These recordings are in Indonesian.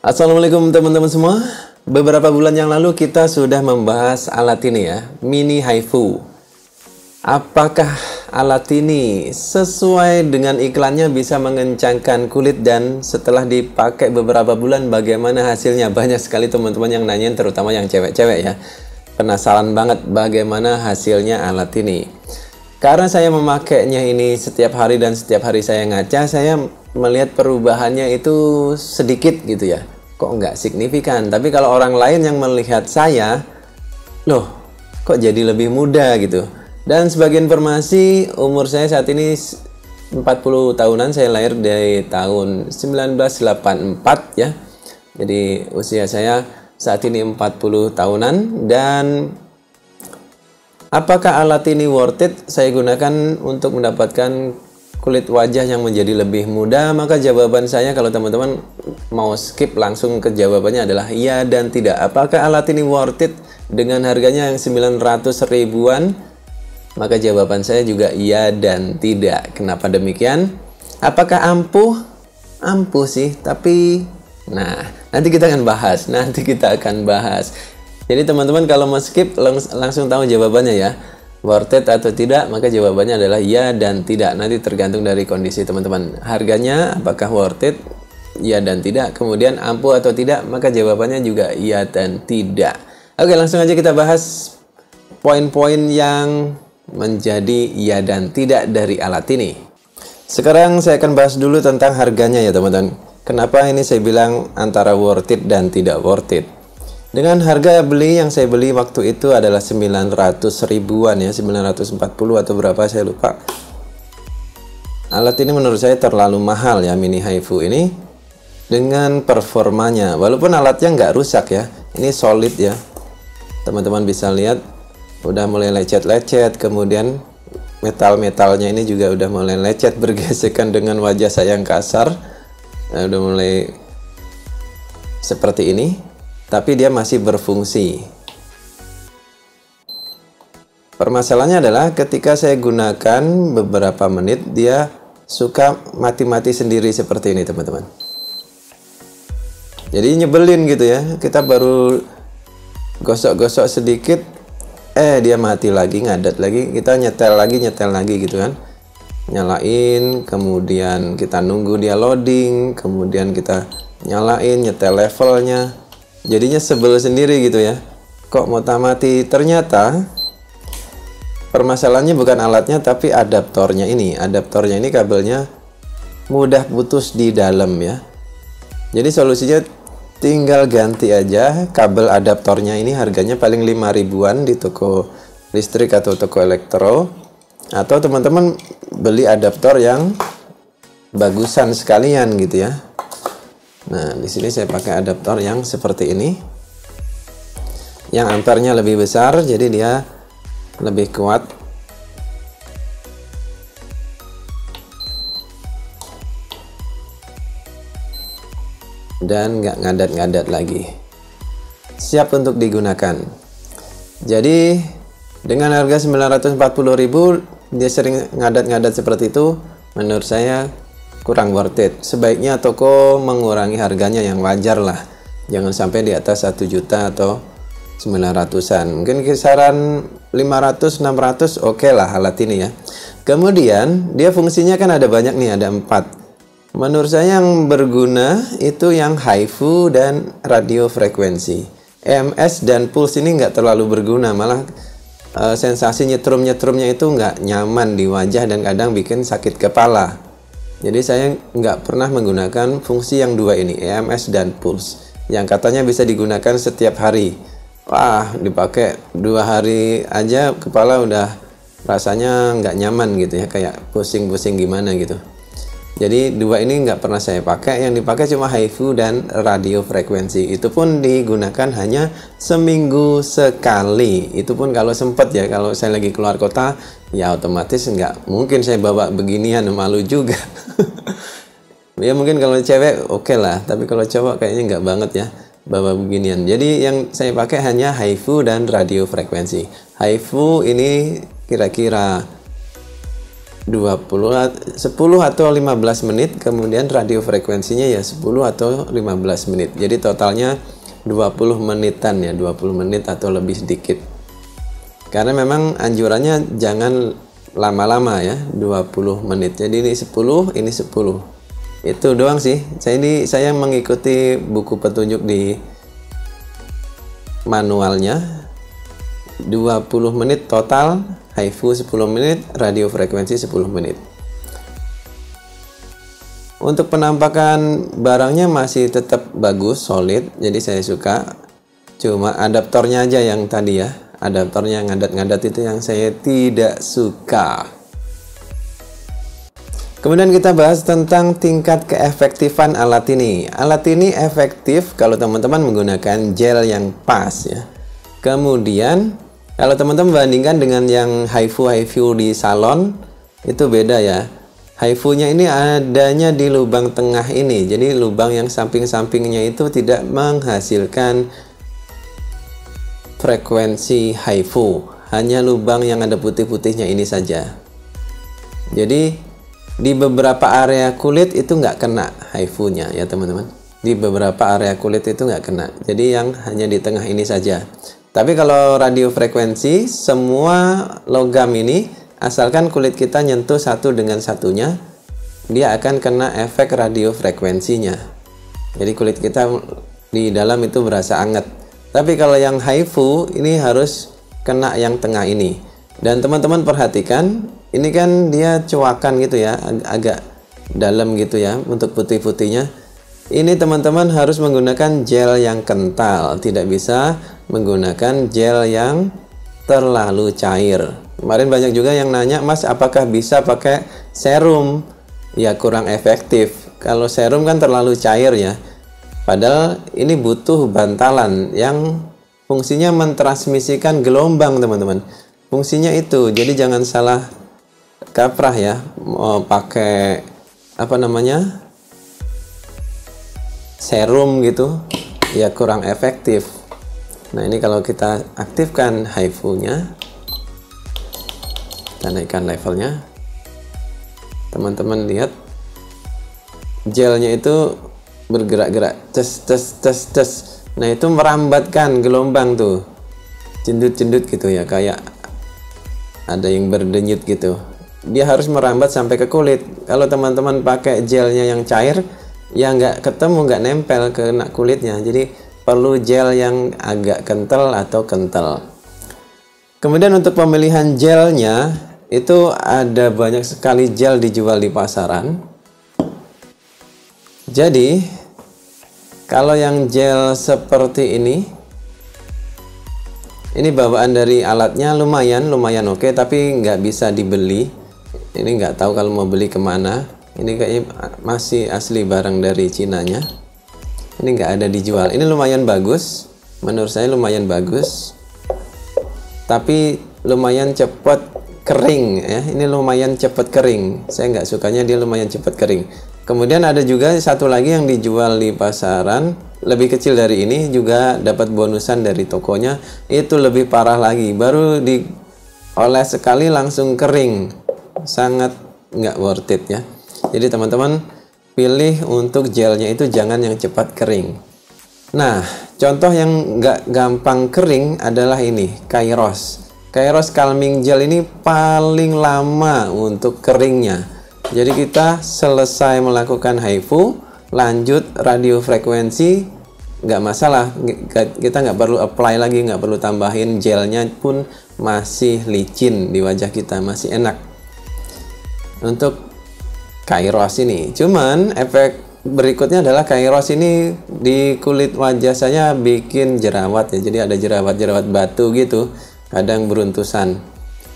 Assalamualaikum teman-teman semua. Beberapa bulan yang lalu kita sudah membahas alat ini ya, Mini HiFu. Apakah alat ini sesuai dengan iklannya bisa mengencangkan kulit, dan setelah dipakai beberapa bulan bagaimana hasilnya? Banyak sekali teman-teman yang nanyain, terutama yang cewek-cewek ya. Penasaran banget bagaimana hasilnya alat ini. Karena saya memakainya ini setiap hari dan setiap hari saya ngaca, saya melihat perubahannya itu sedikit gitu ya. Kok nggak signifikan, tapi kalau orang lain yang melihat saya, loh kok jadi lebih muda gitu. Dan sebagai informasi, umur saya saat ini 40 tahunan, saya lahir dari tahun 1984 ya. Jadi usia saya saat ini 40 tahunan. Dan apakah alat ini worth it saya gunakan untuk mendapatkan kulit wajah yang menjadi lebih muda? Maka jawaban saya, kalau teman-teman mau skip langsung ke jawabannya, adalah iya dan tidak. Apakah alat ini worth it dengan harganya yang 900 ribuan? Maka jawaban saya juga iya dan tidak. Kenapa demikian? Apakah ampuh? Ampuh sih, tapi nanti kita akan bahas. Jadi teman-teman kalau mau skip langsung tahu jawabannya ya. Worth it atau tidak, maka jawabannya adalah ya dan tidak. Nanti tergantung dari kondisi teman-teman. Harganya apakah worth it, ya dan tidak. Kemudian ampuh atau tidak, maka jawabannya juga ya dan tidak. Oke, langsung aja kita bahas poin-poin yang menjadi ya dan tidak dari alat ini. Sekarang saya akan bahas dulu tentang harganya ya teman-teman. Kenapa ini saya bilang antara worth it dan tidak worth it. Dengan harga beli yang saya beli waktu itu adalah 900 ribuan ya, 940 atau berapa saya lupa. Alat ini menurut saya terlalu mahal ya, Mini HiFu ini. Dengan performanya, walaupun alatnya nggak rusak ya, ini solid ya. Teman-teman bisa lihat udah mulai lecet-lecet, kemudian metal-metalnya ini juga udah mulai lecet bergesekan dengan wajah saya yang kasar. Udah mulai seperti ini. Tapi dia masih berfungsi. Permasalahannya adalah ketika saya gunakan beberapa menit, dia suka mati-mati sendiri seperti ini teman-teman. Jadi nyebelin gitu ya. Kita baru gosok-gosok sedikit, dia mati lagi, ngadat lagi. Kita nyetel lagi gitu kan. Nyalain, kemudian kita nunggu dia loading, kemudian kita nyalain, nyetel levelnya. Jadinya sebel sendiri gitu ya. Kok mau mati? Ternyata permasalahannya bukan alatnya, tapi adaptornya ini. Adaptornya ini kabelnya mudah putus di dalam ya. Jadi solusinya tinggal ganti aja kabel adaptornya ini. Harganya paling 5 ribuan di toko listrik atau toko elektro. Atau teman-teman beli adaptor yang bagusan sekalian gitu ya. Nah, di sini saya pakai adaptor yang seperti ini. Yang ampernya lebih besar, jadi dia lebih kuat. Dan nggak ngadat-ngadat lagi. Siap untuk digunakan. Jadi, dengan harga 940 ribu, dia sering ngadat-ngadat seperti itu. Menurut saya kurang worth it. Sebaiknya toko mengurangi harganya yang wajar lah. Jangan sampai di atas 1 juta atau 900-an. Mungkin kisaran 500-600 oke lah alat ini ya. Kemudian dia fungsinya kan ada banyak nih, ada 4. Menurut saya yang berguna itu yang HiFu dan radio frekuensi. EMS dan pulse ini nggak terlalu berguna, malah sensasi nyetrum-nyetrumnya itu nggak nyaman di wajah dan kadang bikin sakit kepala. Jadi saya nggak pernah menggunakan fungsi yang dua ini, EMS dan pulse, yang katanya bisa digunakan setiap hari. Wah, dipakai 2 hari aja kepala udah rasanya nggak nyaman gitu ya, kayak pusing-pusing gimana gitu. Jadi dua ini nggak pernah saya pakai. Yang dipakai cuma HiFu dan radio frekuensi. Itu pun digunakan hanya seminggu sekali. Itu pun kalau sempat ya. Kalau saya lagi keluar kota, ya otomatis nggak mungkin saya bawa beginian, malu juga. Ya mungkin kalau cewek oke lah, tapi kalau cowok kayaknya nggak banget ya bawa beginian. Jadi yang saya pakai hanya HiFu dan radio frekuensi. HiFu ini kira-kira 10 atau 15 menit, kemudian radio frekuensinya ya 10 atau 15 menit. Jadi totalnya 20 menitan ya, 20 menit atau lebih sedikit. Karena memang anjurannya jangan lama-lama ya, 20 menit. Jadi ini 10, ini 10. Itu doang sih. Saya mengikuti buku petunjuk di manualnya. 20 menit total, HIFU 10 menit, radio frekuensi 10 menit. Untuk penampakan barangnya masih tetap bagus, solid, jadi saya suka. Cuma adaptornya aja yang tadi ya, adaptornya ngadat-ngadat itu yang saya tidak suka. Kemudian kita bahas tentang tingkat keefektifan alat ini. Alat ini efektif kalau teman-teman menggunakan gel yang pas ya. Kemudian kalau teman-teman bandingkan dengan yang HIFU di salon, itu beda ya. HIFU-nya ini adanya di lubang tengah ini. Jadi lubang yang samping-sampingnya itu tidak menghasilkan frekuensi HIFU. Hanya lubang yang ada putih-putihnya ini saja. Jadi di beberapa area kulit itu nggak kena HIFU-nya ya teman-teman. Di beberapa area kulit itu nggak kena. Jadi yang hanya di tengah ini saja. Tapi kalau radio frekuensi, semua logam ini, asalkan kulit kita nyentuh satu dengan satunya, dia akan kena efek radio frekuensinya. Jadi kulit kita di dalam itu berasa anget. Tapi kalau yang HIFU ini harus kena yang tengah ini. Dan teman-teman perhatikan, ini kan dia cuakan gitu ya, agak dalam gitu ya untuk putih-putihnya. Ini teman-teman harus menggunakan gel yang kental, tidak bisa menggunakan gel yang terlalu cair. Kemarin banyak juga yang nanya, Mas, apakah bisa pakai serum? Ya kurang efektif. Kalau serum kan terlalu cair ya. Padahal ini butuh bantalan yang fungsinya mentransmisikan gelombang, teman-teman. Fungsinya itu. Jadi jangan salah kaprah ya. Mau pakai apa namanya? Serum gitu. Ya kurang efektif. Nah, ini kalau kita aktifkan HIFU-nya, kita naikkan levelnya, teman-teman lihat gelnya itu bergerak-gerak, tes. Nah, itu merambatkan gelombang tuh, cendut-cendut gitu ya, kayak ada yang berdenyut gitu. Dia harus merambat sampai ke kulit. Kalau teman-teman pakai gelnya yang cair, ya nggak ketemu, nggak nempel ke kulitnya. Jadi perlu gel yang agak kental atau kental. Kemudian untuk pemilihan gelnya, itu ada banyak sekali gel dijual di pasaran. Jadi kalau yang gel seperti ini bawaan dari alatnya lumayan oke, tapi nggak bisa dibeli. Ini nggak tahu kalau mau beli kemana. Ini kayaknya masih asli barang dari Cinanya. Ini nggak ada dijual. Ini lumayan bagus, menurut saya lumayan bagus, tapi lumayan cepat kering ya. Ini lumayan cepat kering. Saya nggak sukanya dia lumayan cepat kering. Kemudian ada juga satu lagi yang dijual di pasaran, lebih kecil dari ini, juga dapat bonusan dari tokonya. Itu lebih parah lagi, baru dioles sekali langsung kering. Sangat nggak worth it ya. Jadi teman-teman pilih untuk gelnya itu jangan yang cepat kering. Nah, contoh yang nggak gampang kering adalah ini, Kairos. Kairos Calming Gel ini paling lama untuk keringnya. Jadi kita selesai melakukan HIFU, lanjut radio frekuensi, nggak masalah. Kita nggak perlu apply lagi, nggak perlu tambahin, gelnya pun masih licin di wajah kita, masih enak. Untuk Kairos ini, cuman efek berikutnya adalah Kairos ini di kulit wajah saya bikin jerawat ya. Jadi ada jerawat-jerawat batu gitu, kadang beruntusan.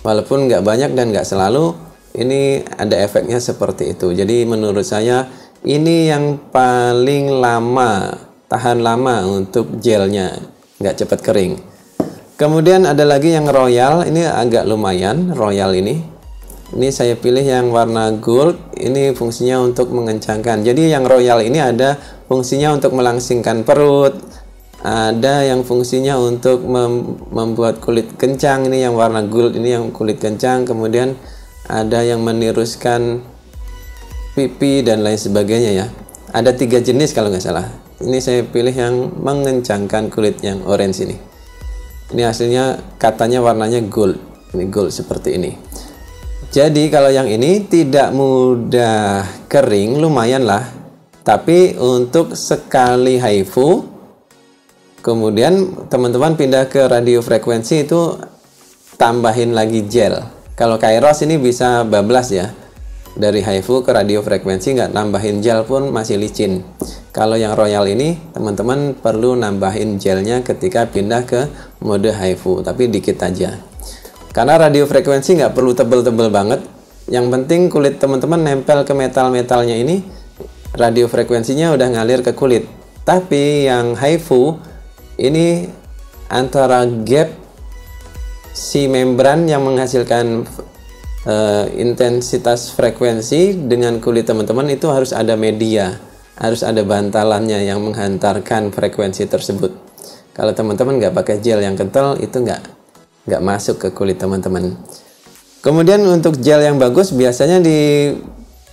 Walaupun nggak banyak dan nggak selalu, ini ada efeknya seperti itu. Jadi menurut saya ini yang paling lama, tahan lama untuk gelnya, nggak cepat kering. Kemudian ada lagi yang Royal, ini agak lumayan, Royal ini. Ini saya pilih yang warna gold, ini fungsinya untuk mengencangkan. Jadi yang Royal ini ada fungsinya untuk melangsingkan perut, ada yang fungsinya untuk membuat kulit kencang, ini yang warna gold, ini yang kulit kencang. Kemudian ada yang meniruskan pipi dan lain sebagainya ya. Ada 3 jenis kalau nggak salah. Ini saya pilih yang mengencangkan kulit yang orange ini. Ini hasilnya katanya warnanya gold. Ini gold seperti ini. Jadi kalau yang ini tidak mudah kering, lumayan lah. Tapi untuk sekali HIFU, kemudian teman-teman pindah ke radio frekuensi itu tambahin lagi gel. Kalau Kairos ini bisa bablas ya. Dari HIFU ke radio frekuensi nggak nambahin gel pun masih licin. Kalau yang Royal ini teman-teman perlu nambahin gelnya ketika pindah ke mode HIFU, tapi dikit aja. Karena radio frekuensi nggak perlu tebel-tebel banget. Yang penting kulit teman-teman nempel ke metal-metalnya ini, radio frekuensinya udah ngalir ke kulit. Tapi yang HIFU ini antara gap si membran yang menghasilkan intensitas frekuensi dengan kulit teman-teman itu harus ada media, harus ada bantalannya yang menghantarkan frekuensi tersebut. Kalau teman-teman nggak pakai gel yang kental, itu nggak masuk ke kulit teman-teman. Kemudian untuk gel yang bagus biasanya di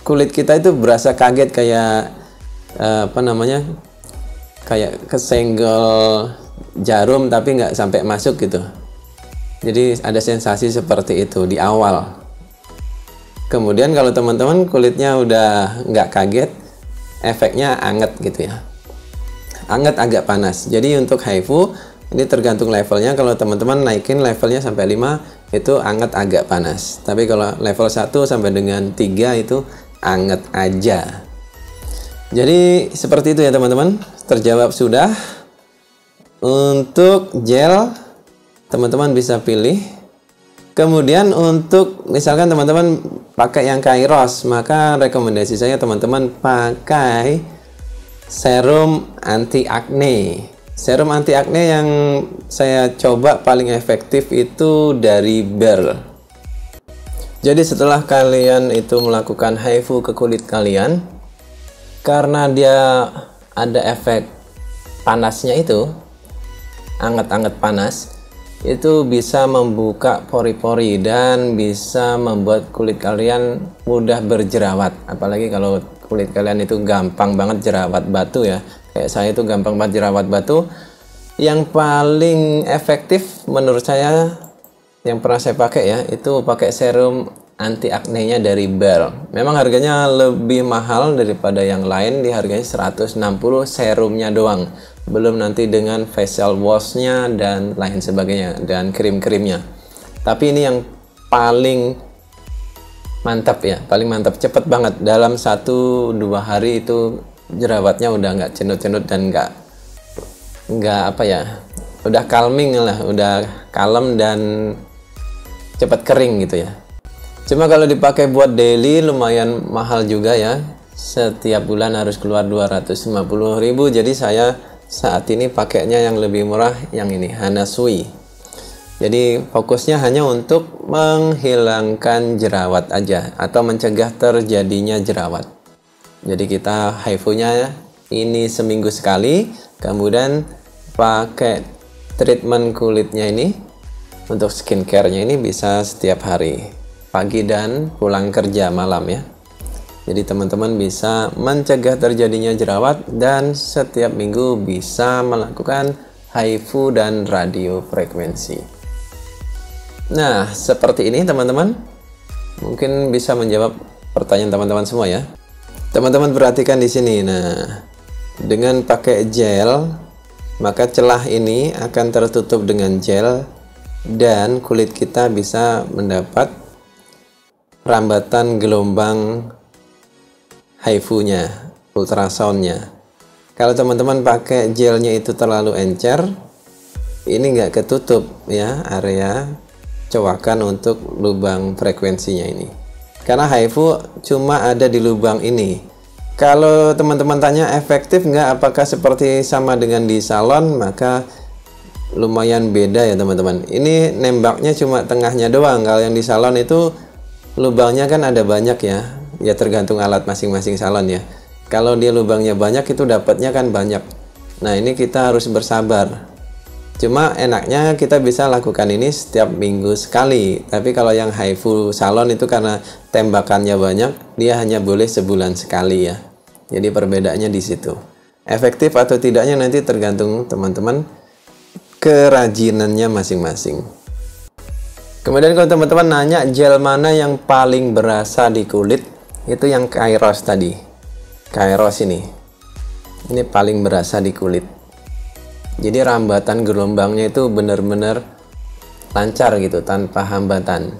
kulit kita itu berasa kaget kayak kayak kesenggol jarum tapi nggak sampai masuk gitu. Jadi ada sensasi seperti itu di awal. Kemudian kalau teman-teman kulitnya udah nggak kaget, efeknya anget gitu ya. Anget agak panas. Jadi untuk HIFU ini tergantung levelnya. Kalau teman-teman naikin levelnya sampai 5 itu anget agak panas. Tapi kalau level 1 sampai dengan 3 itu anget aja. Jadi seperti itu ya teman-teman. Terjawab sudah. Untuk gel teman-teman bisa pilih. Kemudian untuk misalkan teman-teman pakai yang Kairos, maka rekomendasi saya teman-teman pakai serum anti acne. Serum anti acne yang saya coba paling efektif itu dari Burl. Jadi setelah kalian itu melakukan HIFU ke kulit kalian, karena dia ada efek panasnya itu, anget-anget panas, itu bisa membuka pori-pori dan bisa membuat kulit kalian mudah berjerawat. Apalagi kalau kulit kalian itu gampang banget jerawat batu ya, kayak saya itu gampang banget jerawat batu. Yang paling efektif menurut saya yang pernah saya pakai ya, itu pakai serum anti acne nya dari Burl. Memang harganya lebih mahal daripada yang lain, di harganya 160 serumnya doang, belum nanti dengan facial washnya dan lain sebagainya dan krim-krimnya. Tapi ini yang paling mantap ya, paling mantap, cepet banget. Dalam 1-2 hari itu jerawatnya udah nggak cenut-cenut dan nggak apa ya, udah calming lah, udah kalem dan cepet kering gitu ya. Cuma kalau dipakai buat daily lumayan mahal juga ya, setiap bulan harus keluar 250.000. Jadi saya saat ini pakainya yang lebih murah, yang ini Hana Sui. Jadi fokusnya hanya untuk menghilangkan jerawat aja atau mencegah terjadinya jerawat. Jadi kita HIFU-nya ini seminggu sekali, kemudian pakai treatment kulitnya ini untuk skincare-nya ini bisa setiap hari, pagi dan pulang kerja malam ya. Jadi teman-teman bisa mencegah terjadinya jerawat dan setiap minggu bisa melakukan HIFU dan radio frekuensi. Nah, seperti ini teman-teman. Mungkin bisa menjawab pertanyaan teman-teman semua ya. Teman-teman perhatikan di sini. Nah, dengan pakai gel, maka celah ini akan tertutup dengan gel dan kulit kita bisa mendapat rambatan gelombang HIFU-nya, ultrasound-nya. Kalau teman-teman pakai gelnya itu terlalu encer, ini nggak ketutup ya area cowakan untuk lubang frekuensinya ini. Karena HIFU cuma ada di lubang ini. Kalau teman-teman tanya efektif nggak, apakah seperti sama dengan di salon, maka lumayan beda ya teman-teman. Ini nembaknya cuma tengahnya doang. Kalau yang di salon itu lubangnya kan ada banyak ya. Ya tergantung alat masing-masing salon ya. Kalau dia lubangnya banyak itu dapatnya kan banyak. Nah ini kita harus bersabar. Cuma enaknya kita bisa lakukan ini setiap minggu sekali. Tapi kalau yang HIFU salon itu karena tembakannya banyak, dia hanya boleh sebulan sekali ya. Jadi perbedaannya di situ. Efektif atau tidaknya nanti tergantung teman-teman kerajinannya masing-masing. Kemudian kalau teman-teman nanya gel mana yang paling berasa di kulit, itu yang Kairos tadi. Kairos ini paling berasa di kulit. Jadi rambatan gelombangnya itu benar-benar lancar gitu, tanpa hambatan.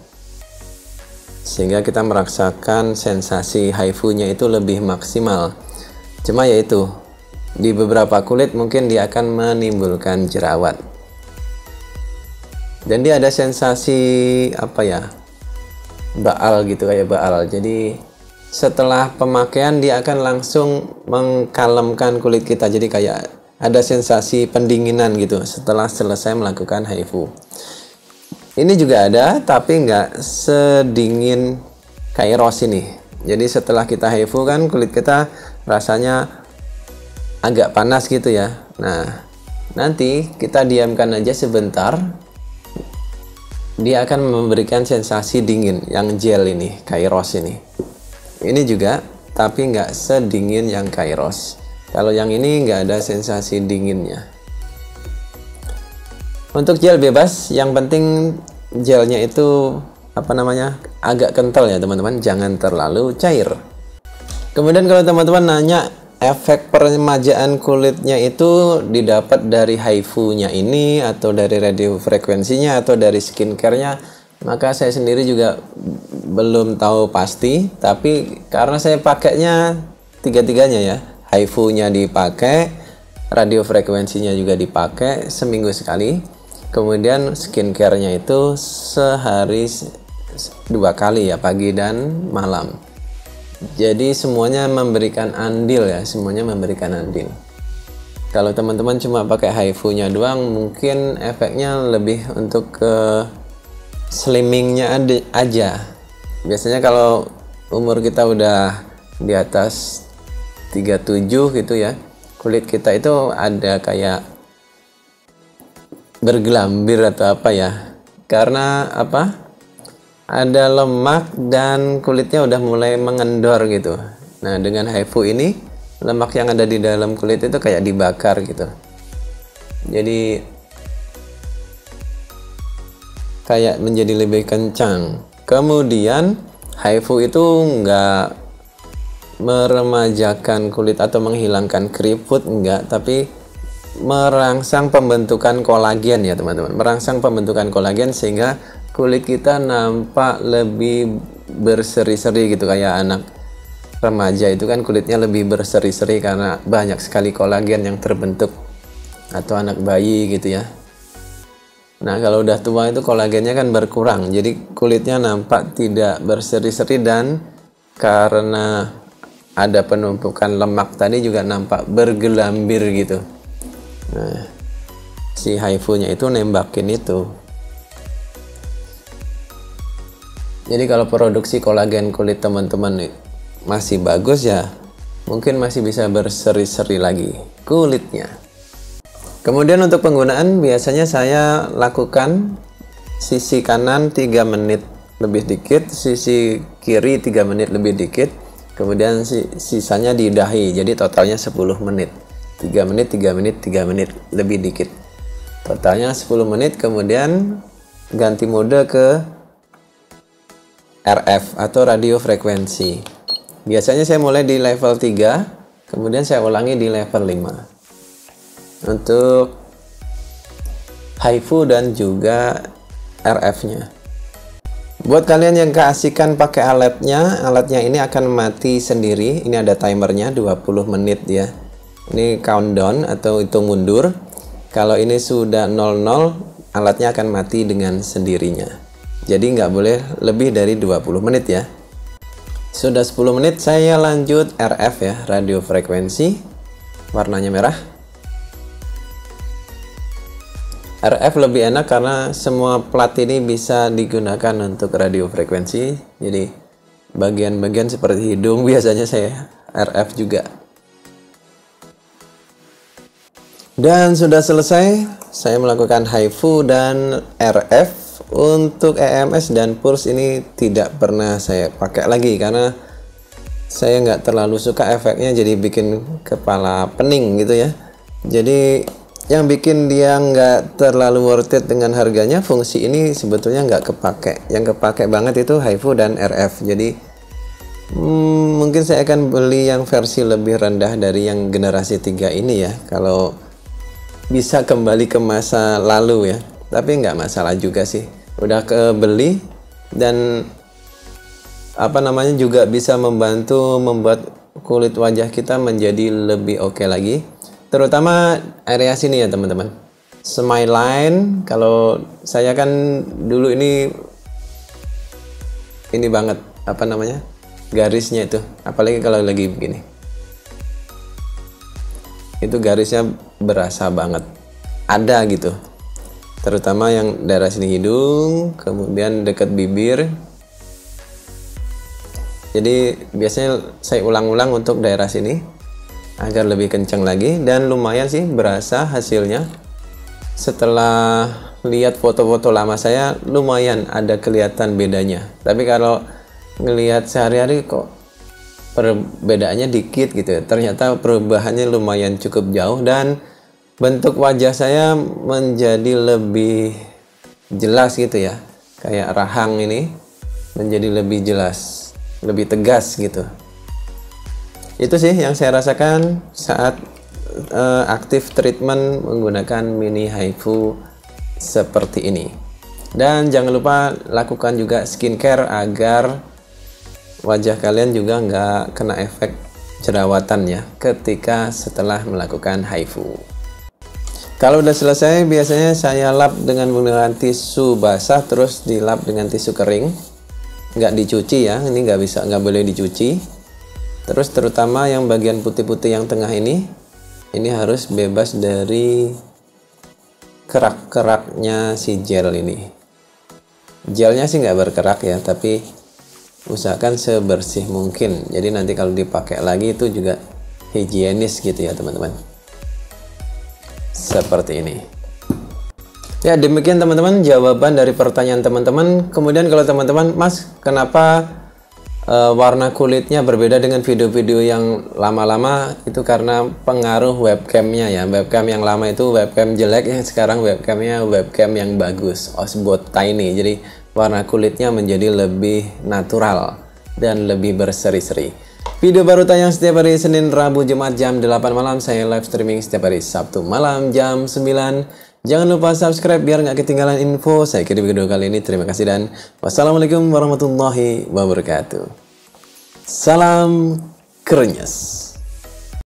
Sehingga kita merasakan sensasi HIFU-nya itu lebih maksimal. Cuma yaitu, di beberapa kulit mungkin dia akan menimbulkan jerawat. Dan dia ada sensasi apa ya? Baal gitu, kayak baal. Jadi setelah pemakaian dia akan langsung mengkalemkan kulit kita. Jadi kayak ada sensasi pendinginan gitu setelah selesai melakukan HIFU. Ini juga ada, tapi nggak sedingin Kairos ini. Jadi setelah kita HIFU kan kulit kita rasanya agak panas gitu ya. Nah, nanti kita diamkan aja sebentar. Dia akan memberikan sensasi dingin yang gel ini, Kairos ini. Ini juga, tapi nggak sedingin yang Kairos. Kalau yang ini nggak ada sensasi dinginnya. Untuk gel bebas, yang penting gelnya itu agak kental ya teman-teman, jangan terlalu cair. Kemudian kalau teman-teman nanya efek peremajaan kulitnya itu didapat dari HIFU-nya ini atau dari radiofrekuensinya atau dari skincare-nya, maka saya sendiri juga belum tahu pasti, tapi karena saya pakainya tiga-tiganya ya. HIFU-nya dipakai, radiofrekuensinya juga dipakai seminggu sekali. Kemudian skincare-nya itu sehari 2 kali ya, pagi dan malam. Jadi semuanya memberikan andil ya, semuanya memberikan andil. Kalau teman-teman cuma pakai HIFU-nya doang, mungkin efeknya lebih untuk ke slimmingnya aja. Biasanya kalau umur kita udah di atas 37 gitu ya, kulit kita itu ada kayak bergelambir atau apa ya, karena apa, ada lemak dan kulitnya udah mulai mengendor gitu. Nah dengan HIFU ini, lemak yang ada di dalam kulit itu kayak dibakar gitu, jadi kayak menjadi lebih kencang. Kemudian HIFU itu nggak meremajakan kulit atau menghilangkan keriput, enggak, tapi merangsang pembentukan kolagen ya teman-teman, merangsang pembentukan kolagen sehingga kulit kita nampak lebih berseri-seri gitu. Kayak anak remaja itu kan kulitnya lebih berseri-seri karena banyak sekali kolagen yang terbentuk, atau anak bayi gitu ya. Nah kalau udah tua itu kolagennya kan berkurang, jadi kulitnya nampak tidak berseri-seri, dan karena ada penumpukan lemak tadi juga nampak bergelambir gitu. Nah, si HIFU-nya itu nembakin itu. Jadi kalau produksi kolagen kulit teman-teman masih bagus ya, mungkin masih bisa berseri-seri lagi kulitnya. Kemudian untuk penggunaan biasanya saya lakukan sisi kanan 3 menit lebih dikit, sisi kiri 3 menit lebih dikit. Kemudian sisanya di dahi, jadi totalnya 10 menit. 3 menit, 3 menit, 3 menit lebih dikit. Totalnya 10 menit, kemudian ganti mode ke RF atau radiofrekuensi. Biasanya saya mulai di level 3, kemudian saya ulangi di level 5. Untuk HIFU dan juga RF-nya. Buat kalian yang keasikan pakai alatnya ini akan mati sendiri. Ini ada timernya 20 menit ya. Ini countdown atau hitung mundur. Kalau ini sudah 00, alatnya akan mati dengan sendirinya. Jadi nggak boleh lebih dari 20 menit ya. Sudah 10 menit saya lanjut RF ya, radiofrekuensi. Warnanya merah. RF lebih enak karena semua plat ini bisa digunakan untuk radiofrekuensi. Jadi bagian-bagian seperti hidung biasanya saya RF juga. Dan sudah selesai, saya melakukan HIFU dan RF. Untuk EMS dan Pulse ini tidak pernah saya pakai lagi karena saya nggak terlalu suka efeknya, jadi bikin kepala pening gitu ya. Jadi yang bikin dia nggak terlalu worth it dengan harganya, fungsi ini sebetulnya nggak kepake. Yang kepake banget itu HIFU dan RF. Jadi mungkin saya akan beli yang versi lebih rendah dari yang generasi 3 ini ya, kalau bisa kembali ke masa lalu ya. Tapi nggak masalah juga sih, udah kebeli dan juga bisa membantu membuat kulit wajah kita menjadi lebih oke lagi, terutama area sini ya teman-teman. Smile line, kalau saya kan dulu ini banget garisnya itu, apalagi kalau lagi begini, itu garisnya berasa banget ada gitu, terutama yang daerah sini hidung, kemudian dekat bibir. Jadi biasanya saya ulang-ulang untuk daerah sini agar lebih kencang lagi, dan lumayan sih berasa hasilnya. Setelah lihat foto-foto lama saya, lumayan ada kelihatan bedanya. Tapi kalau ngelihat sehari-hari kok perbedaannya dikit gitu. Ternyata perubahannya lumayan cukup jauh, dan bentuk wajah saya menjadi lebih jelas gitu ya. Kayak rahang ini menjadi lebih jelas, lebih tegas gitu. Itu sih yang saya rasakan saat aktif treatment menggunakan mini HIFU seperti ini. Dan jangan lupa lakukan juga skincare agar wajah kalian juga nggak kena efek jerawatan ya ketika setelah melakukan HIFU. Kalau udah selesai, biasanya saya lap dengan menggunakan tisu basah, terus dilap dengan tisu kering. Nggak dicuci ya, ini nggak boleh dicuci. Terus terutama yang bagian putih-putih yang tengah ini harus bebas dari kerak-keraknya si gel ini. Gelnya sih nggak berkerak ya, tapi usahakan sebersih mungkin. Jadi nanti kalau dipakai lagi itu juga higienis gitu ya teman-teman. Seperti ini. Ya, demikian teman-teman jawaban dari pertanyaan teman-teman. Kemudian kalau teman-teman, Mas, kenapa warna kulitnya berbeda dengan video-video yang lama-lama? Itu karena pengaruh webcamnya ya. Webcam yang lama itu webcam jelek, yang sekarang webcamnya webcam yang bagus, Osbot Tiny. Jadi warna kulitnya menjadi lebih natural dan lebih berseri-seri. Video baru tayang setiap hari Senin, Rabu, Jumat jam 8 malam. Saya live streaming setiap hari Sabtu malam jam 9. Jangan lupa subscribe biar nggak ketinggalan info saya kirim video kali ini. Terima kasih dan wassalamualaikum warahmatullahi wabarakatuh. Salam krenyes.